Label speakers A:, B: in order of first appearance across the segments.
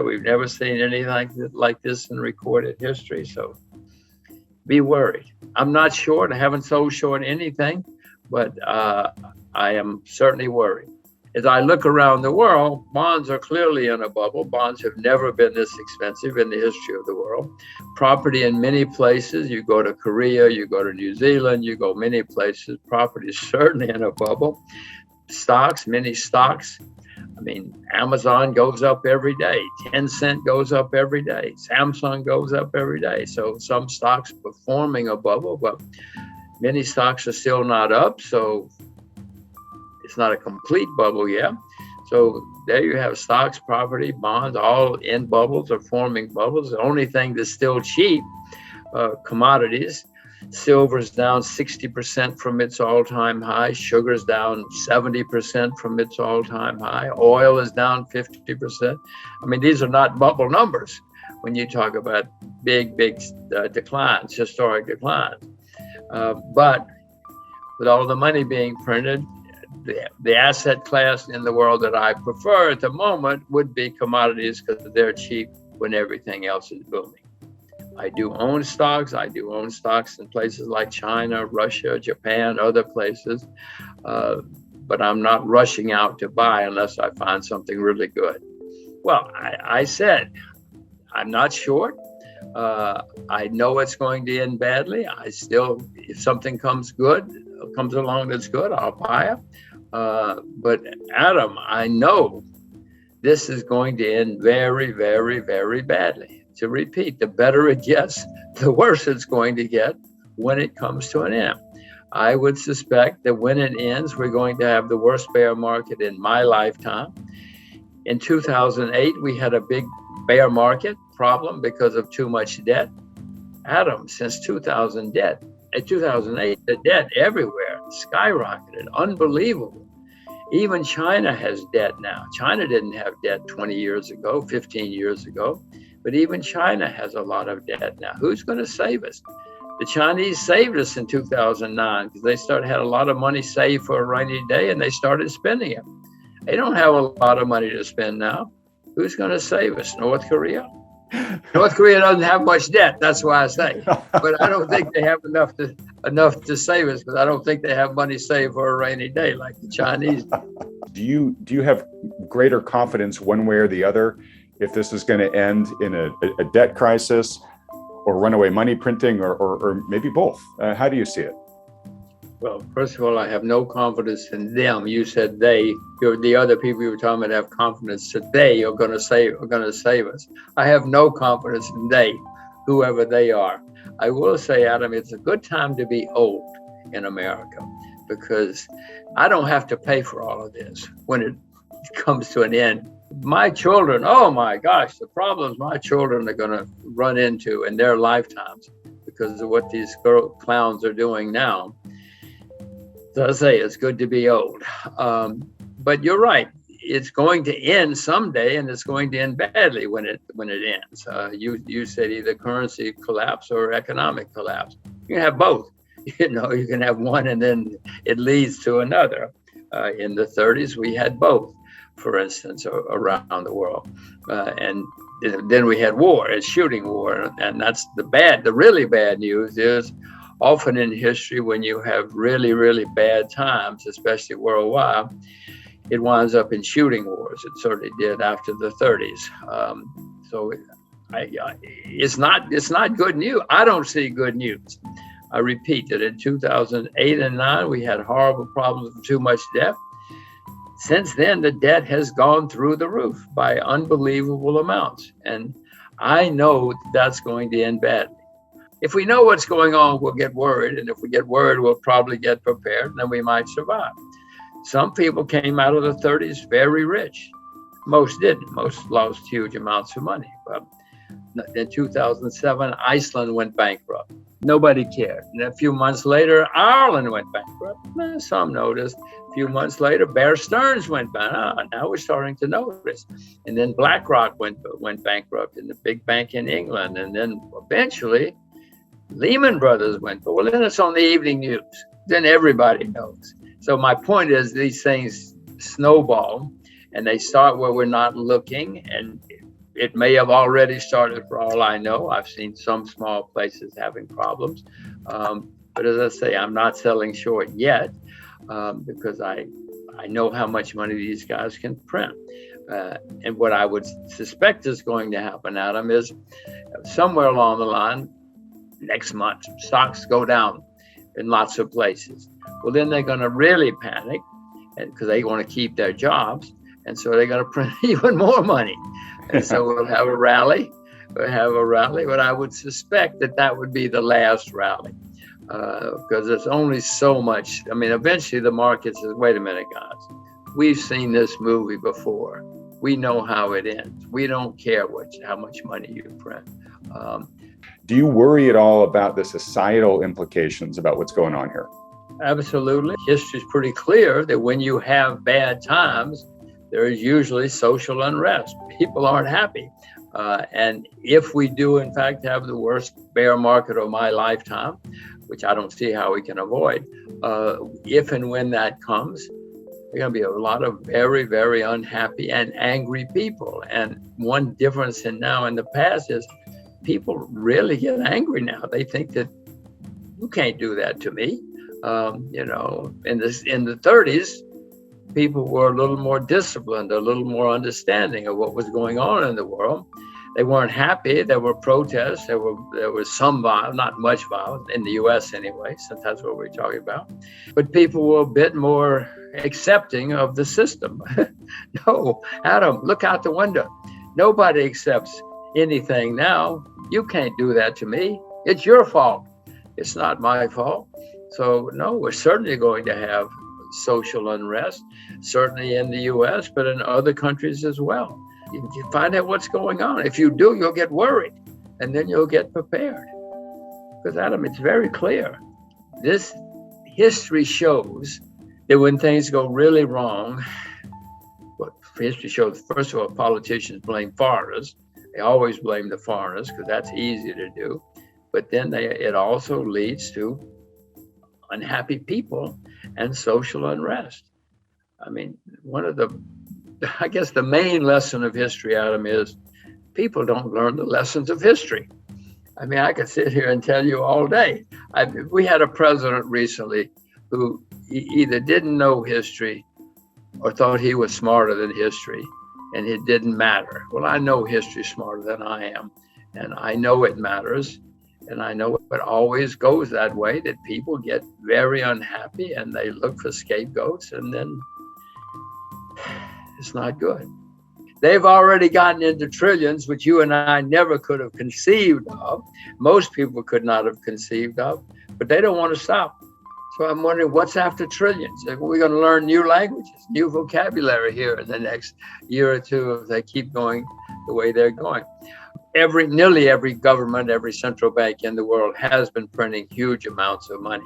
A: We've never seen anything like this in recorded history. So be worried. I'm not short. I haven't sold short anything, but I am certainly worried. As I look around the world, bonds are clearly in a bubble. Bonds have never been this expensive in the history of the world. Property in many places, you go to Korea, you go to New Zealand, you go many places, property is certainly in a bubble. Stocks, many stocks. I mean, Amazon goes up every day. Tencent goes up every day. Samsung goes up every day. So some stocks performing a bubble, but many stocks are still not up. So it's not a complete bubble yet. So there you have stocks, property, bonds, all in bubbles or forming bubbles. The only thing that's still cheap, commodities. Silver's down 60% from its all-time high. Sugar's down 70% from its all-time high. Oil is down 50%. I mean, these are not bubble numbers when you talk about big declines, historic declines. But with all the money being printed, the asset class in the world that I prefer at the moment would be commodities because they're cheap when everything else is booming. I do own stocks. I do own stocks in places like China, Russia, Japan, other places. But I'm not rushing out to buy unless I find something really good. Well, I said, I'm not short. I know it's going to end badly. If something comes along that's good, I'll buy it. But Adam, I know this is going to end very, very, very badly. To repeat, the better it gets, the worse it's going to get when it comes to an end. I would suspect that when it ends, we're going to have the worst bear market in my lifetime. In 2008, we had a big bear market problem because of too much debt. Adam, since 2008, the debt everywhere skyrocketed, unbelievable. Even China has debt now. China didn't have debt 20 years ago, 15 years ago. But even China has a lot of debt now. Who's going to save us? The Chinese saved us in 2009 because they had a lot of money saved for a rainy day and they started spending it. They don't have a lot of money to spend now. Who's going to save us? North Korea? North Korea doesn't have much debt. That's why I say. But I don't think they have enough to save us because I don't think they have money saved for a rainy day like the Chinese do.
B: Do you have greater confidence one way or the other if this is going to end in a debt crisis or runaway money printing or maybe both? How do you see it?
A: Well, first of all, I have no confidence in them. You said they. The other people you were talking about have confidence that they are going to save us. I have no confidence in they, whoever they are. I will say, Adam, it's a good time to be old in America because I don't have to pay for all of this when it comes to an end. My children, oh my gosh, the problems my children are going to run into in their lifetimes because of what these clowns are doing now. So I say it's good to be old. But you're right. It's going to end someday, and it's going to end badly when it ends. You said either currency collapse or economic collapse. You can have both. You can have one, and then it leads to another. In the 30s, we had both, for instance, around the world, and then we had war, a shooting war, and that's the really bad news is. Often in history, when you have really, really bad times, especially worldwide, it winds up in shooting wars. It certainly did after the 30s. So it's not good news. I don't see good news. I repeat that in 2008 and 9, we had horrible problems with too much debt. Since then, the debt has gone through the roof by unbelievable amounts. And I know that's going to end badly. If we know what's going on, we'll get worried. And if we get worried, we'll probably get prepared, and then we might survive. Some people came out of the 30s very rich. Most didn't. Most lost huge amounts of money. But in 2007, Iceland went bankrupt. Nobody cared. And a few months later, Ireland went bankrupt. Some noticed. A few months later, Bear Stearns went bankrupt. Now we're starting to notice. And then BlackRock went bankrupt in the big bank in England. And then eventually, Lehman Brothers went, well, then it's on the evening news. Then everybody knows. So my point is these things snowball and they start where we're not looking. And It may have already started for all I know. I've seen some small places having problems. But as I say, I'm not selling short yet because I know how much money these guys can print. And what I would suspect is going to happen, Adam, is somewhere along the line, next month, stocks go down in lots of places. Well, then they're going to really panic because they want to keep their jobs. And so they're going to print even more money. And so we'll have a rally. But I would suspect that would be the last rally because there's only so much. I mean, eventually the market says, wait a minute, guys, we've seen this movie before. We know how it ends. We don't care how much money you print.
B: Do you worry at all about the societal implications about what's going on here?
A: Absolutely. History is pretty clear that when you have bad times, there is usually social unrest. People aren't happy. And if we do, in fact, have the worst bear market of my lifetime, which I don't see how we can avoid, if and when that comes, there are going to be a lot of very, very unhappy and angry people. And one difference in now and the past is people really get angry now. They think that you can't do that to me. In the 30s, people were a little more disciplined, a little more understanding of what was going on in the world. They weren't happy. There were protests. There was some violence, not much violence in the U.S. anyway, since that's what we're talking about. But people were a bit more accepting of the system. No, Adam, look out the window. Nobody accepts anything now. You can't do that to me. It's your fault. It's not my fault. So no, we're certainly going to have social unrest, certainly in the U.S., but in other countries as well. You find out what's going on. If you do, you'll get worried, and then you'll get prepared. Because, Adam, it's very clear. This history shows that when things go really wrong, what history shows, first of all, politicians blame foreigners. They always blame the foreigners because that's easy to do. But then it also leads to unhappy people and social unrest. I mean, I guess the main lesson of history, Adam, is people don't learn the lessons of history. I mean, I could sit here and tell you all day. We had a president recently who either didn't know history or thought he was smarter than history, and it didn't matter. Well, I know history smarter than I am, and I know it matters. And I know it always goes that way, that people get very unhappy and they look for scapegoats, and then it's not good. They've already gotten into trillions, which you and I never could have conceived of. Most people could not have conceived of, but they don't want to stop. So I'm wondering what's after trillions. We're going to learn new languages, new vocabulary here in the next year or two if they keep going the way they're going. Nearly every government, every central bank in the world has been printing huge amounts of money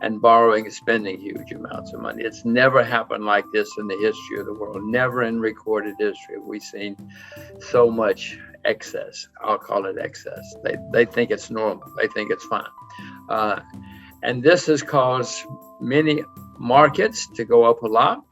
A: and borrowing and spending huge amounts of money. It's never happened like this in the history of the world. Never in recorded history have we seen so much excess. I'll call it excess. They think it's normal. They think it's fine. And this has caused many markets to go up a lot.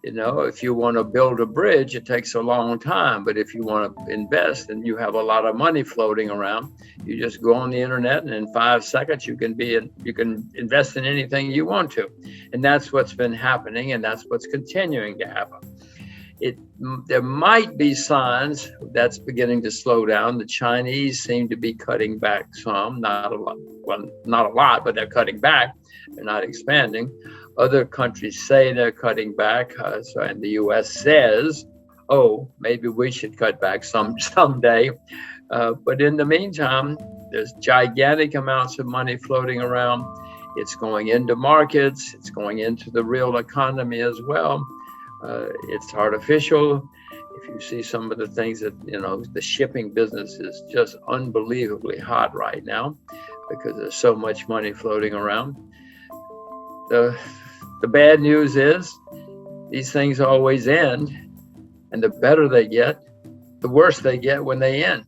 A: You know, if you want to build a bridge, it takes a long time. But if you want to invest and you have a lot of money floating around, you just go on the internet and in 5 seconds you can invest in anything you want to. And that's what's been happening, and that's what's continuing to happen. There might be signs that's beginning to slow down. The Chinese seem to be cutting back some, not a lot. Well, not a lot, but they're cutting back. They're not expanding. Other countries say they're cutting back, and the U.S. says, "Oh, maybe we should cut back someday." But in the meantime, there's gigantic amounts of money floating around. It's going into markets. It's going into the real economy as well. It's artificial. If you see some of the things that, the shipping business is just unbelievably hot right now because there's so much money floating around. The bad news is these things always end, and the better they get, the worse they get when they end.